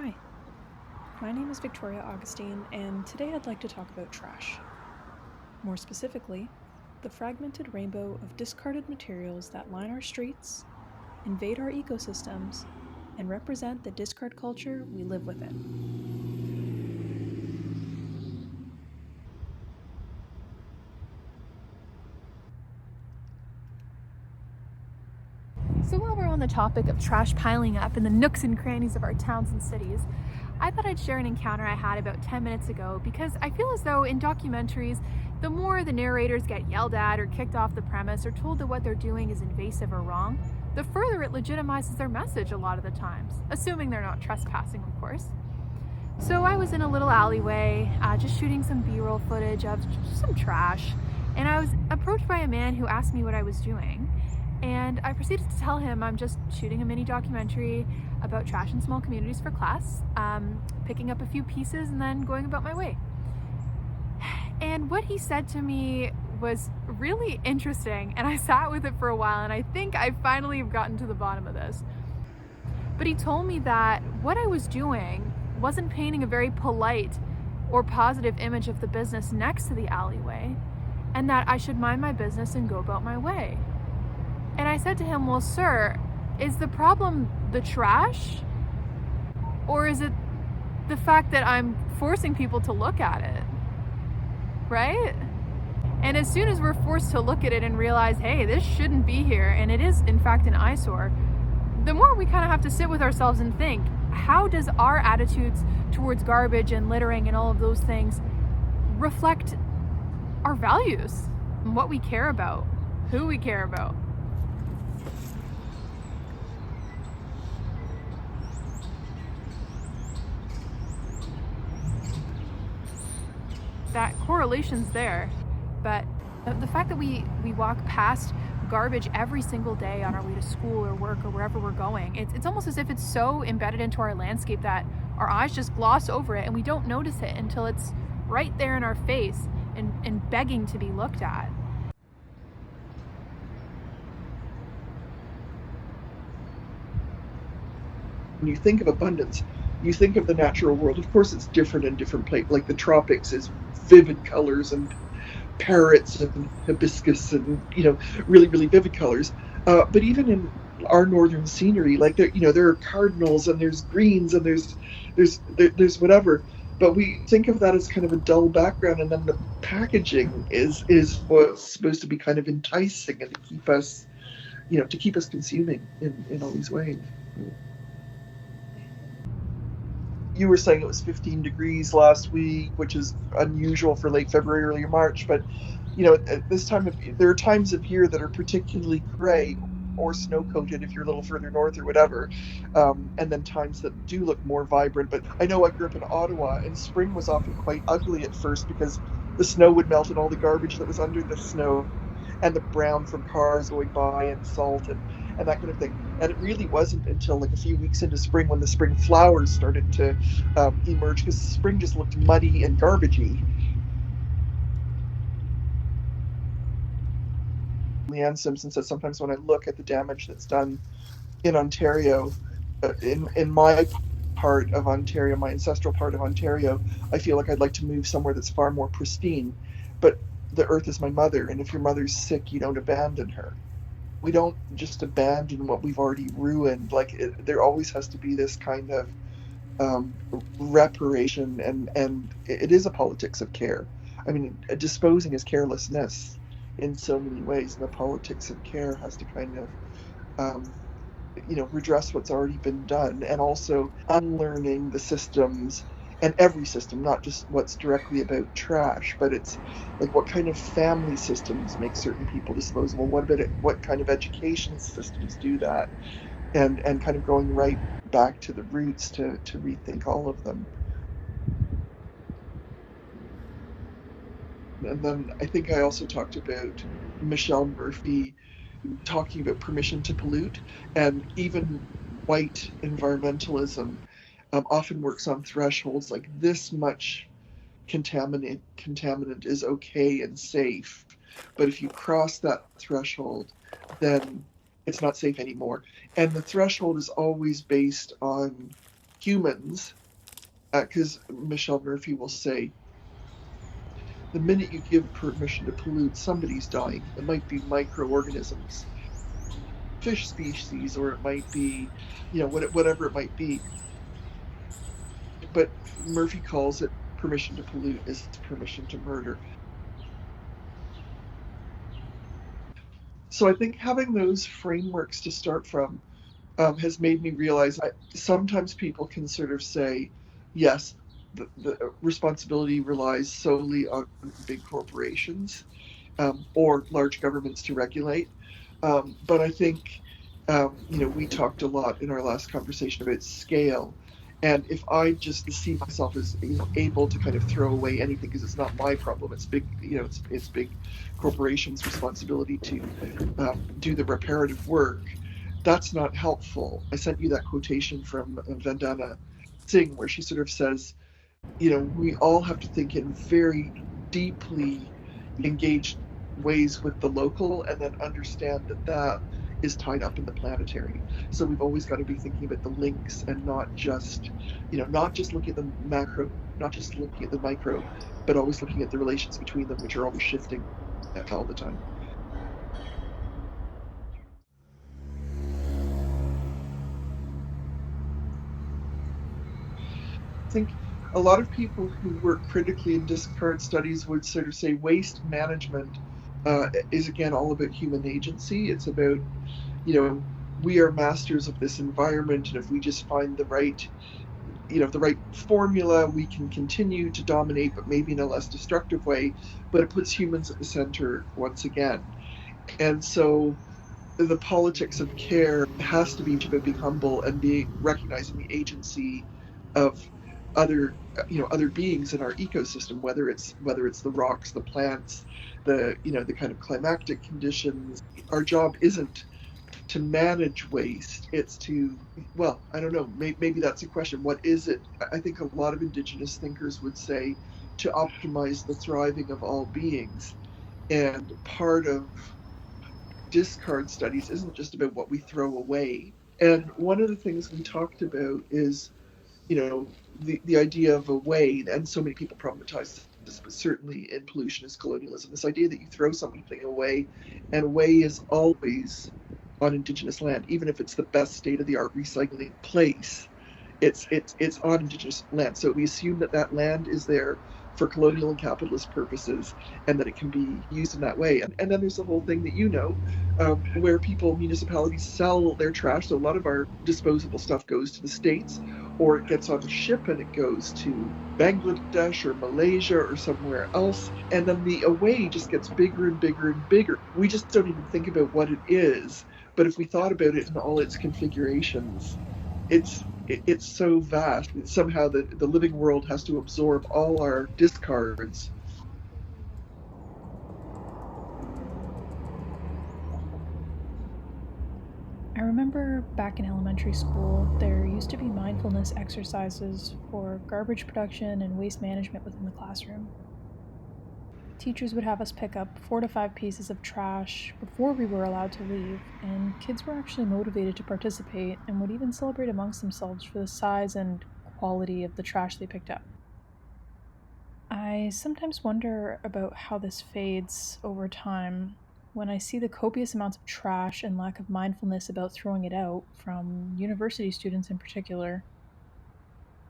Hi, my name is Victoria Augustine, and today I'd like to talk about trash. More specifically, the fragmented rainbow of discarded materials that line our streets, invade our ecosystems, and represent the discard culture we live within. So while we're on the topic of trash piling up in the nooks and crannies of our towns and cities, I thought I'd share an encounter I had about 10 minutes ago because I feel as though in documentaries, the more the narrators get yelled at or kicked off the premise or told that what they're doing is invasive or wrong, the further it legitimizes their message a lot of the times, assuming they're not trespassing, of course. So I was in a little alleyway, just shooting some B-roll footage of some trash, and I was approached by a man who asked me what I was doing. And I proceeded to tell him I'm just shooting a mini documentary about trash in small communities for class, picking up a few pieces and then going about my way. And what he said to me was really interesting, and I sat with it for a while, and I think I finally have gotten to the bottom of this. But he told me that what I was doing wasn't painting a very polite or positive image of the business next to the alleyway, and that I should mind my business and go about my way. And I said to him, well, sir, is the problem the trash? Or is it the fact that I'm forcing people to look at it? Right? And as soon as we're forced to look at it and realize, hey, this shouldn't be here, and it is in fact an eyesore, the more we kind of have to sit with ourselves and think, how does our attitudes towards garbage and littering and all of those things reflect our values, and what we care about, who we care about? That correlation's there, but the fact that we walk past garbage every single day on our way to school or work or wherever we're going, it's almost as if it's so embedded into our landscape that our eyes just gloss over it and we don't notice it until it's right there in our face and begging to be looked at. When you think of abundance, you think of the natural world. Of course, it's different in different places. Like the tropics is vivid colors and parrots and hibiscus and really really vivid colors. But even in our northern scenery, like there are cardinals and there's greens and there's whatever. But we think of that as kind of a dull background, and then the packaging is what's supposed to be kind of enticing and to keep us consuming in all these ways. You were saying it was 15 degrees last week, which is unusual for late February, early March. But at this time there are times of year that are particularly gray or snow coated if you're a little further north or whatever, and then times that do look more vibrant. But I know I grew up in Ottawa, and spring was often quite ugly at first because the snow would melt and all the garbage that was under the snow and the brown from cars going by and salt and that kind of thing. And it really wasn't until like a few weeks into spring when the spring flowers started to emerge, because spring just looked muddy and garbagey. Leanne Simpson says sometimes when I look at the damage that's done in Ontario, in my part of Ontario, my ancestral part of Ontario, I feel like I'd like to move somewhere that's far more pristine. But the earth is my mother, and if your mother's sick, you don't abandon her. We don't just abandon what we've already ruined. There always has to be this kind of reparation, and it is a politics of care. I mean, disposing is carelessness in so many ways, and the politics of care has to kind of redress what's already been done, and also unlearning the systems, and every system, not just what's directly about trash, but it's like what kind of family systems make certain people disposable, what kind of education systems do that, and kind of going right back to the roots to rethink all of them. And then I think I also talked about Michelle Murphy talking about permission to pollute, and even white environmentalism often works on thresholds like this much contaminant is okay and safe, but if you cross that threshold, then it's not safe anymore. And the threshold is always based on humans, because Michelle Murphy will say, the minute you give permission to pollute, somebody's dying. It might be microorganisms, fish species, or it might be, whatever it might be. But Murphy calls it permission to pollute is permission to murder. So I think having those frameworks to start from has made me realize sometimes people can sort of say, yes, the responsibility relies solely on big corporations or large governments to regulate. But I think, we talked a lot in our last conversation about scale. And if I just see myself as, able to kind of throw away anything because it's not my problem, it's big, it's big corporations' responsibility to do the reparative work. That's not helpful. I sent you that quotation from Vandana Singh, where she sort of says, we all have to think in very deeply engaged ways with the local and then understand that that is tied up in the planetary. So we've always got to be thinking about the links and not just looking at the macro, not just looking at the micro, but always looking at the relations between them, which are always shifting all the time. I think a lot of people who work critically in discard studies would sort of say waste management is again all about human agency. It's about, you know, we are masters of this environment, and if we just find the right formula, we can continue to dominate, but maybe in a less destructive way. But it puts humans at the center once again. And so the politics of care has to be about being humble and be recognizing the agency of other beings in our ecosystem, whether it's the rocks, the plants, the kind of climactic conditions. Our job isn't to manage waste, it's to, well, I don't know, maybe that's a question. What is it? I think a lot of indigenous thinkers would say to optimize the thriving of all beings. And part of discard studies isn't just about what we throw away. And one of the things we talked about is, the idea of a way, and so many people problematize this, but certainly in pollution is colonialism. This idea that you throw something away, and away is always on Indigenous land, even if it's the best state of the art recycling place. It's on Indigenous land. So we assume that that land is there for colonial and capitalist purposes, and that it can be used in that way. And then there's the whole thing that where municipalities sell their trash. So a lot of our disposable stuff goes to the States, or it gets on a ship and it goes to Bangladesh or Malaysia or somewhere else. And then the away just gets bigger and bigger and bigger. We just don't even think about what it is. But if we thought about it in all its configurations, it's so vast. Somehow the living world has to absorb all our discards. I remember back in elementary school, there used to be mindfulness exercises for garbage production and waste management within the classroom. Teachers would have us pick up 4 to 5 pieces of trash before we were allowed to leave, and kids were actually motivated to participate and would even celebrate amongst themselves for the size and quality of the trash they picked up. I sometimes wonder about how this fades over time when I see the copious amounts of trash and lack of mindfulness about throwing it out from university students in particular.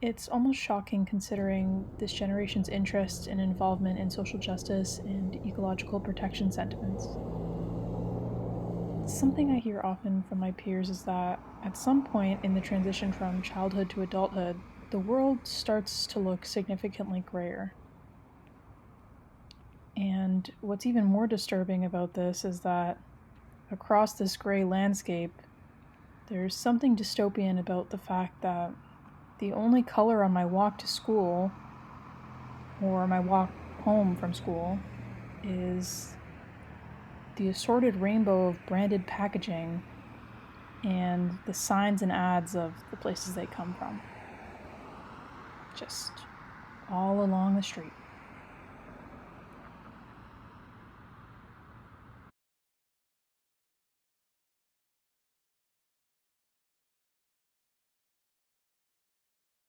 It's almost shocking considering this generation's interest and involvement in social justice and ecological protection sentiments. Something I hear often from my peers is that at some point in the transition from childhood to adulthood, the world starts to look significantly grayer. And what's even more disturbing about this is that across this gray landscape, there's something dystopian about the fact that the only color on my walk to school or my walk home from school is the assorted rainbow of branded packaging and the signs and ads of the places they come from. Just all along the street.